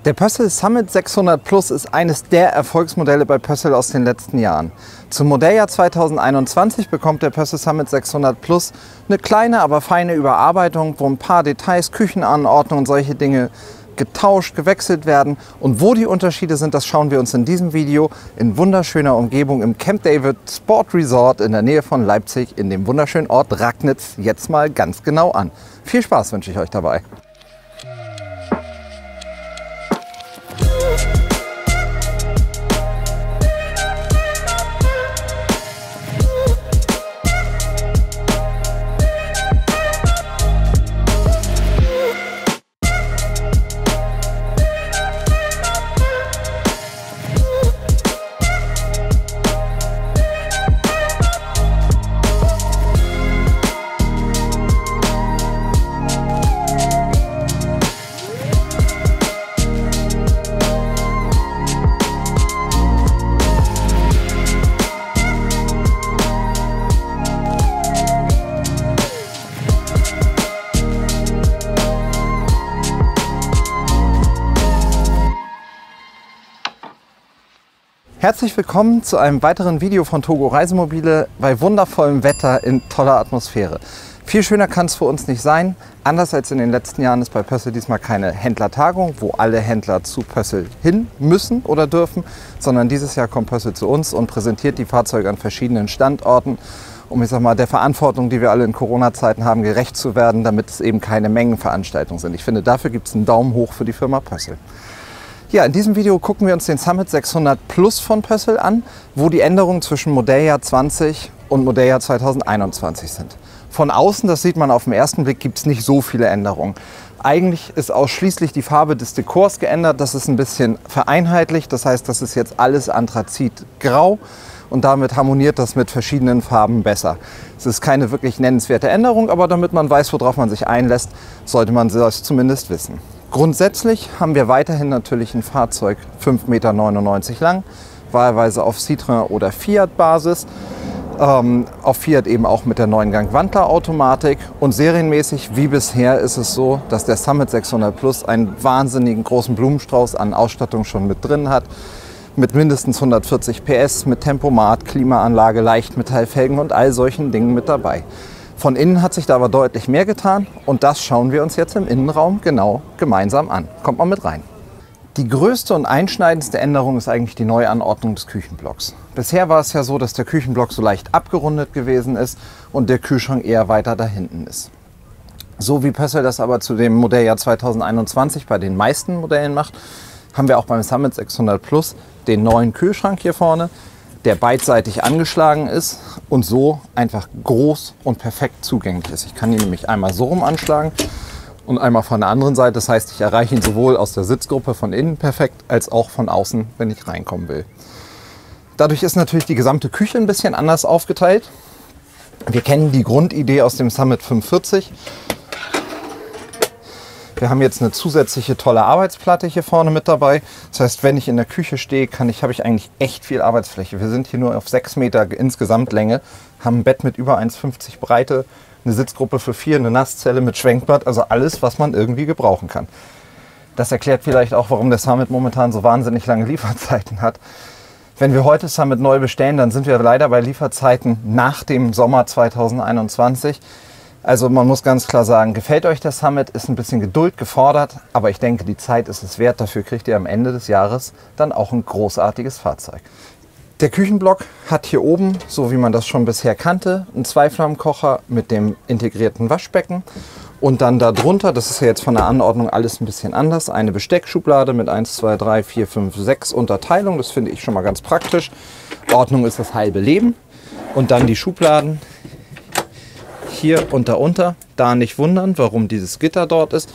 Der Pössl Summit 600 Plus ist eines der Erfolgsmodelle bei Pössl aus den letzten Jahren. Zum Modelljahr 2021 bekommt der Pössl Summit 600 Plus eine kleine, aber feine Überarbeitung, wo ein paar Details, Küchenanordnung und solche Dinge getauscht, gewechselt werden. Und wo die Unterschiede sind, das schauen wir uns in diesem Video in wunderschöner Umgebung im Camp David Sport Resort in der Nähe von Leipzig in dem wunderschönen Ort Ragnitz jetzt mal ganz genau an. Viel Spaß wünsche ich euch dabei. Herzlich willkommen zu einem weiteren Video von Togo Reisemobile bei wundervollem Wetter in toller Atmosphäre. Viel schöner kann es für uns nicht sein. Anders als in den letzten Jahren ist bei Pössl diesmal keine Händlertagung, wo alle Händler zu Pössl hin müssen oder dürfen, sondern dieses Jahr kommt Pössl zu uns und präsentiert die Fahrzeuge an verschiedenen Standorten, um der Verantwortung, die wir alle in Corona-Zeiten haben, gerecht zu werden, damit es eben keine Mengenveranstaltungen sind. Ich finde, dafür gibt es einen Daumen hoch für die Firma Pössl. Ja, in diesem Video gucken wir uns den Summit 600 Plus von Pössl an, wo die Änderungen zwischen Modelljahr 20 und Modelljahr 2021 sind. Von außen, das sieht man auf den ersten Blick, gibt es nicht so viele Änderungen. Eigentlich ist ausschließlich die Farbe des Dekors geändert, das ist ein bisschen vereinheitlicht, das heißt, das ist jetzt alles Anthrazitgrau und damit harmoniert das mit verschiedenen Farben besser. Es ist keine wirklich nennenswerte Änderung, aber damit man weiß, worauf man sich einlässt, sollte man das zumindest wissen. Grundsätzlich haben wir weiterhin natürlich ein Fahrzeug 5,99 Meter lang, wahlweise auf Citroën oder Fiat Basis, auf Fiat eben auch mit der 9-Gang-Wandler-Automatik und serienmäßig wie bisher ist es so, dass der Summit 600 Plus einen wahnsinnigen großen Blumenstrauß an Ausstattung schon mit drin hat, mit mindestens 140 PS, mit Tempomat, Klimaanlage, Leichtmetallfelgen und all solchen Dingen mit dabei. Von innen hat sich da aber deutlich mehr getan und das schauen wir uns jetzt im Innenraum genau gemeinsam an. Kommt mal mit rein. Die größte und einschneidendste Änderung ist eigentlich die Neuanordnung des Küchenblocks. Bisher war es ja so, dass der Küchenblock so leicht abgerundet gewesen ist und der Kühlschrank eher weiter da hinten ist. So wie Pössl das aber zu dem Modelljahr 2021 bei den meisten Modellen macht, haben wir auch beim Summit 600 Plus den neuen Kühlschrank hier vorne, der beidseitig angeschlagen ist und so einfach groß und perfekt zugänglich ist. Ich kann ihn nämlich einmal so rum anschlagen und einmal von der anderen Seite. Das heißt, ich erreiche ihn sowohl aus der Sitzgruppe von innen perfekt, als auch von außen, wenn ich reinkommen will. Dadurch ist natürlich die gesamte Küche ein bisschen anders aufgeteilt. Wir kennen die Grundidee aus dem Summit 45. Wir haben jetzt eine zusätzliche tolle Arbeitsplatte hier vorne mit dabei. Das heißt, wenn ich in der Küche stehe, habe ich eigentlich echt viel Arbeitsfläche. Wir sind hier nur auf 6 Meter insgesamt Länge, haben ein Bett mit über 1,50 Breite, eine Sitzgruppe für 4, eine Nasszelle mit Schwenkbad, also alles, was man irgendwie gebrauchen kann. Das erklärt vielleicht auch, warum der Summit momentan so wahnsinnig lange Lieferzeiten hat. Wenn wir heute Summit neu bestellen, dann sind wir leider bei Lieferzeiten nach dem Sommer 2021. Also man muss ganz klar sagen, gefällt euch der Summit, ist ein bisschen Geduld gefordert, aber ich denke, die Zeit ist es wert. Dafür kriegt ihr am Ende des Jahres dann auch ein großartiges Fahrzeug. Der Küchenblock hat hier oben, so wie man das schon bisher kannte, einen Zweiflammenkocher mit dem integrierten Waschbecken und dann darunter, das ist ja jetzt von der Anordnung alles ein bisschen anders, eine Besteckschublade mit 1, 2, 3, 4, 5, 6 Unterteilungen. Das finde ich schon mal ganz praktisch. Ordnung ist das halbe Leben. Und dann die Schubladen hier und darunter. Da nicht wundern, warum dieses Gitter dort ist.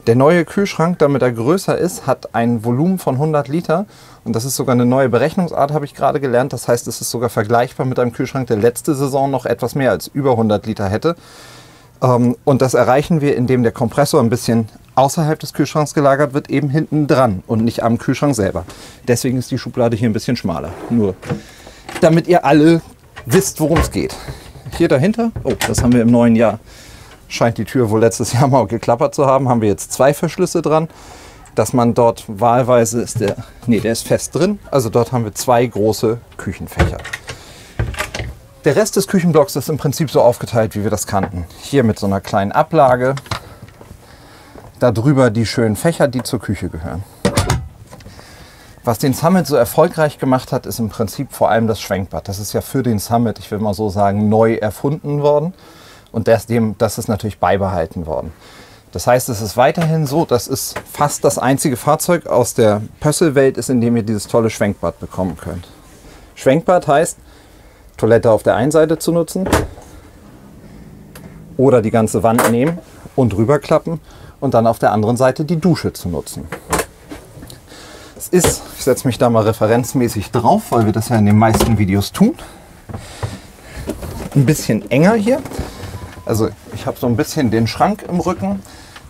Der neue Kühlschrank, damit er größer ist, hat ein Volumen von 100 Liter. Und das ist sogar eine neue Berechnungsart, habe ich gerade gelernt. Das heißt, es ist sogar vergleichbar mit einem Kühlschrank, der letzte Saison noch etwas mehr als über 100 Liter hätte. Und das erreichen wir, indem der Kompressor ein bisschen außerhalb des Kühlschranks gelagert wird, eben hinten dran und nicht am Kühlschrank selber. Deswegen ist die Schublade hier ein bisschen schmaler. Nur damit ihr alle wisst, worum es geht. Hier dahinter, oh, das haben wir im neuen Jahr, scheint die Tür wohl letztes Jahr mal geklappert zu haben, haben wir jetzt 2 Verschlüsse dran. dass man dort wahlweise ist der ist fest drin. Also dort haben wir 2 große Küchenfächer. Der Rest des Küchenblocks ist im Prinzip so aufgeteilt, wie wir das kannten. Hier mit so einer kleinen Ablage. Darüber die schönen Fächer, die zur Küche gehören. Was den Summit so erfolgreich gemacht hat, ist im Prinzip vor allem das Schwenkbad. Das ist ja für den Summit, ich will mal so sagen, neu erfunden worden. Und das ist natürlich beibehalten worden. Das heißt, es ist weiterhin so, das ist fast das einzige Fahrzeug aus der Pössl-Welt ist, in dem ihr dieses tolle Schwenkbad bekommen könnt. Schwenkbad heißt, Toilette auf der einen Seite zu nutzen oder die ganze Wand nehmen und rüberklappen und dann auf der anderen Seite die Dusche zu nutzen. Es ist, ich setze mich da mal referenzmäßig drauf, weil wir das ja in den meisten Videos tun, ein bisschen enger hier. Also ich habe so ein bisschen den Schrank im Rücken,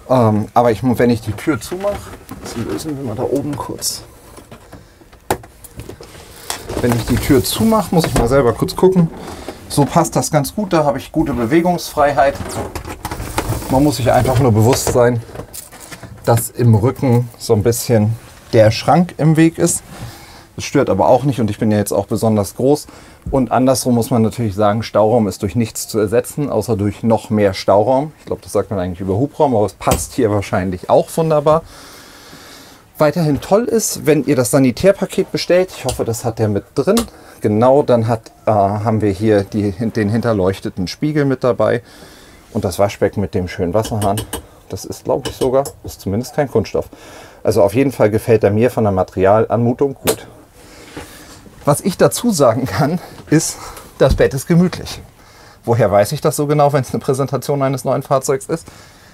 aber wenn ich die Tür zumache, das lösen wir mal da oben kurz. Wenn ich die Tür zumache, muss ich mal selber kurz gucken. So passt das ganz gut, da habe ich gute Bewegungsfreiheit. Man muss sich einfach nur bewusst sein, dass im Rücken so ein bisschen der Schrank im Weg ist. Das stört aber auch nicht und ich bin ja jetzt auch besonders groß. Und andersrum muss man natürlich sagen, Stauraum ist durch nichts zu ersetzen, außer durch noch mehr Stauraum. Ich glaube, das sagt man eigentlich über Hubraum, aber es passt hier wahrscheinlich auch wunderbar. Weiterhin toll ist, wenn ihr das Sanitärpaket bestellt, ich hoffe, das hat der mit drin, genau, dann haben wir hier den hinterleuchteten Spiegel mit dabei und das Waschbecken mit dem schönen Wasserhahn. Das ist, glaube ich sogar, ist zumindest kein Kunststoff. Also auf jeden Fall gefällt er mir von der Materialanmutung gut. Was ich dazu sagen kann, ist, das Bett ist gemütlich. Woher weiß ich das so genau, wenn es eine Präsentation eines neuen Fahrzeugs ist?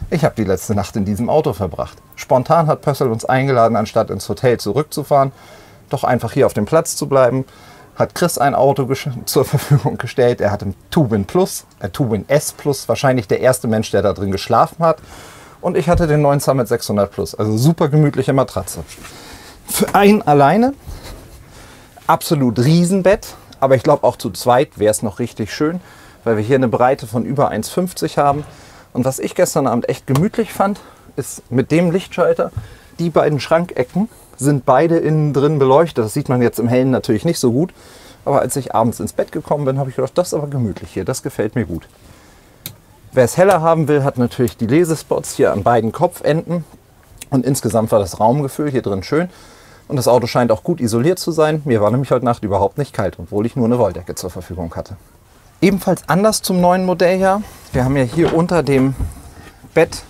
Ich habe die letzte Nacht in diesem Auto verbracht. Spontan hat Pössl uns eingeladen, anstatt ins Hotel zurückzufahren, doch einfach hier auf dem Platz zu bleiben. Hat Chris ein Auto zur Verfügung gestellt. Er hat im Tubin S Plus, wahrscheinlich der erste Mensch, der da drin geschlafen hat. Und ich hatte den neuen Summit 600 Plus, also super gemütliche Matratze. Für einen alleine, absolut Riesenbett, aber ich glaube auch zu zweit wäre es noch richtig schön, weil wir hier eine Breite von über 1,50 haben. Und was ich gestern Abend echt gemütlich fand, ist mit dem Lichtschalter, die beiden Schrankecken sind beide innen drin beleuchtet. Das sieht man jetzt im Hellen natürlich nicht so gut. Aber als ich abends ins Bett gekommen bin, habe ich gedacht, das ist aber gemütlich hier, das gefällt mir gut. Wer es heller haben will, hat natürlich die Lesespots hier an beiden Kopfenden. Und insgesamt war das Raumgefühl hier drin schön. Und das Auto scheint auch gut isoliert zu sein. Mir war nämlich heute Nacht überhaupt nicht kalt, obwohl ich nur eine Wolldecke zur Verfügung hatte. Ebenfalls anders zum neuen Modelljahr. Wir haben ja hier unter dem Bett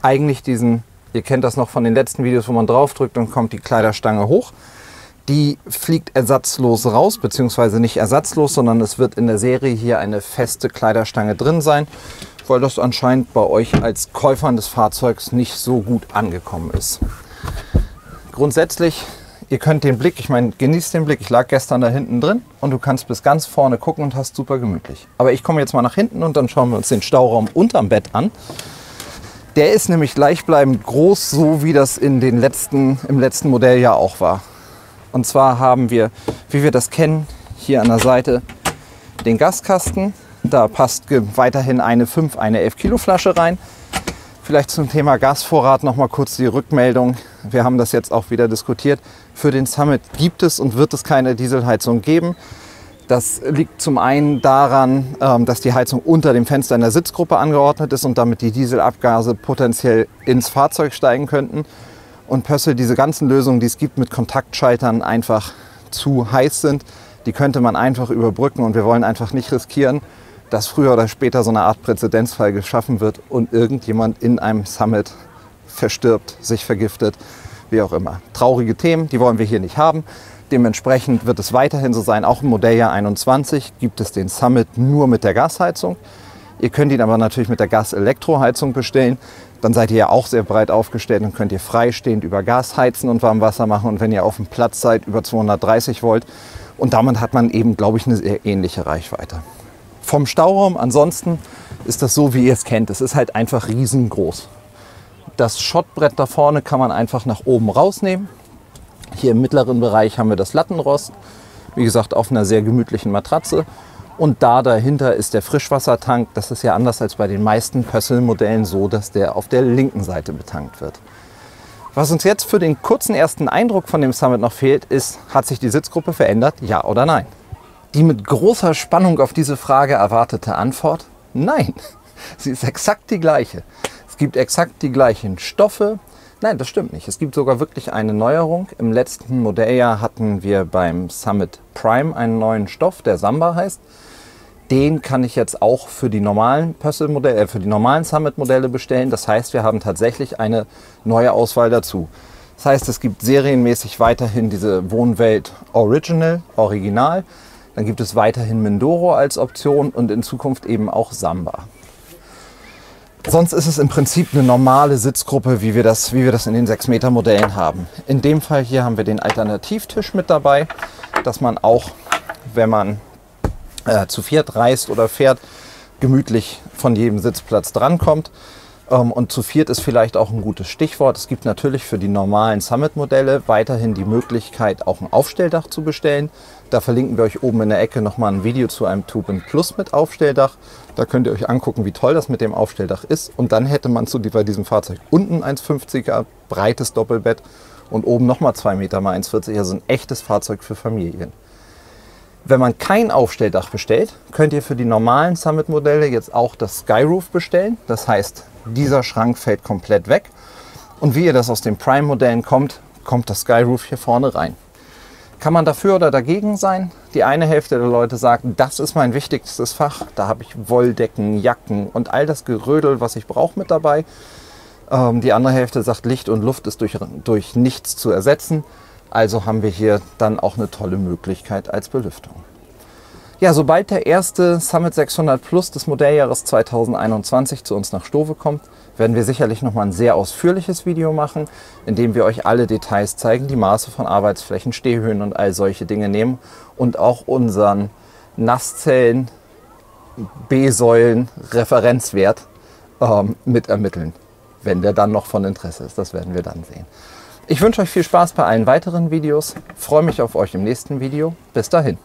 eigentlich diesen, ihr kennt das noch von den letzten Videos, wo man drauf drückt und kommt die Kleiderstange hoch. Die fliegt ersatzlos raus, beziehungsweise nicht ersatzlos, sondern es wird in der Serie hier eine feste Kleiderstange drin sein, weil das anscheinend bei euch als Käufern des Fahrzeugs nicht so gut angekommen ist. Grundsätzlich, ihr könnt den Blick, ich meine, genießt den Blick. Ich lag gestern da hinten drin und du kannst bis ganz vorne gucken und hast super gemütlich. Aber ich komme jetzt mal nach hinten und dann schauen wir uns den Stauraum unterm Bett an. Der ist nämlich gleichbleibend groß, so wie das im letzten Modelljahr auch war. Und zwar haben wir, wie wir das kennen, hier an der Seite den Gaskasten. Da passt weiterhin eine 5, eine 11 Kilo Flasche rein. Vielleicht zum Thema Gasvorrat noch mal kurz die Rückmeldung. Wir haben das jetzt auch wieder diskutiert. Für den Summit gibt es und wird es keine Dieselheizung geben. Das liegt zum einen daran, dass die Heizung unter dem Fenster in der Sitzgruppe angeordnet ist und damit die Dieselabgase potenziell ins Fahrzeug steigen könnten. Und Pössl diese ganzen Lösungen, die es gibt mit Kontaktschaltern, einfach zu heiß sind. Die könnte man einfach überbrücken und wir wollen einfach nicht riskieren, dass früher oder später so eine Art Präzedenzfall geschaffen wird und irgendjemand in einem Summit verstirbt, sich vergiftet, wie auch immer. Traurige Themen, die wollen wir hier nicht haben. Dementsprechend wird es weiterhin so sein, auch im Modelljahr 21 gibt es den Summit nur mit der Gasheizung. Ihr könnt ihn aber natürlich mit der Gas-Elektroheizung bestellen. Dann seid ihr ja auch sehr breit aufgestellt und könnt ihr freistehend über Gas heizen und Warmwasser machen. Und wenn ihr auf dem Platz seid, über 230 Volt. Und damit hat man eben, glaube ich, eine sehr ähnliche Reichweite. Vom Stauraum ansonsten ist das so, wie ihr es kennt. Es ist halt einfach riesengroß. Das Schottbrett da vorne kann man einfach nach oben rausnehmen. Hier im mittleren Bereich haben wir das Lattenrost. Wie gesagt, auf einer sehr gemütlichen Matratze. Und da dahinter ist der Frischwassertank. Das ist ja anders als bei den meisten Pössl-Modellen so, dass der auf der linken Seite betankt wird. Was uns jetzt für den kurzen ersten Eindruck von dem Summit noch fehlt, ist, hat sich die Sitzgruppe verändert, ja oder nein? Die mit großer Spannung auf diese Frage erwartete Antwort: Nein, sie ist exakt die gleiche. Es gibt exakt die gleichen Stoffe. Nein, das stimmt nicht. Es gibt sogar wirklich eine Neuerung. Im letzten Modelljahr hatten wir beim Summit Prime einen neuen Stoff, der Samba heißt. Den kann ich jetzt auch für die normalen für die normalen Summit-Modelle bestellen. Das heißt, wir haben tatsächlich eine neue Auswahl dazu. Das heißt, es gibt serienmäßig weiterhin diese Wohnwelt Original. Dann gibt es weiterhin Mindoro als Option und in Zukunft eben auch Samba. Sonst ist es im Prinzip eine normale Sitzgruppe, wie wir das in den 6 Meter Modellen haben. In dem Fall hier haben wir den Alternativtisch mit dabei, dass man auch, wenn man zu viert reist oder fährt, gemütlich von jedem Sitzplatz drankommt. Und zu viert ist vielleicht auch ein gutes Stichwort. Es gibt natürlich für die normalen Summit-Modelle weiterhin die Möglichkeit, auch ein Aufstelldach zu bestellen. Da verlinken wir euch oben in der Ecke nochmal ein Video zu einem Tubin Plus mit Aufstelldach. Da könnt ihr euch angucken, wie toll das mit dem Aufstelldach ist. Und dann hätte man bei diesem Fahrzeug unten 1,50er breites Doppelbett und oben nochmal 2 Meter mal 1,40, also ein echtes Fahrzeug für Familien. Wenn man kein Aufstelldach bestellt, könnt ihr für die normalen Summit-Modelle jetzt auch das Skyroof bestellen. Das heißt, dieser Schrank fällt komplett weg. Und wie ihr das aus den Prime-Modellen kommt das Skyroof hier vorne rein. Kann man dafür oder dagegen sein? Die eine Hälfte der Leute sagt, das ist mein wichtigstes Fach. Da habe ich Wolldecken, Jacken und all das Gerödel, was ich brauche, mit dabei. Die andere Hälfte sagt, Licht und Luft ist durch nichts zu ersetzen. Also haben wir hier dann auch eine tolle Möglichkeit als Belüftung. Ja, sobald der erste Summit 600 Plus des Modelljahres 2021 zu uns nach Stowe kommt, werden wir sicherlich nochmal ein sehr ausführliches Video machen, in dem wir euch alle Details zeigen, die Maße von Arbeitsflächen, Stehhöhen und all solche Dinge nehmen und auch unseren Nasszellen B-Säulen Referenzwert mit ermitteln, wenn der dann noch von Interesse ist. Das werden wir dann sehen. Ich wünsche euch viel Spaß bei allen weiteren Videos, freue mich auf euch im nächsten Video. Bis dahin.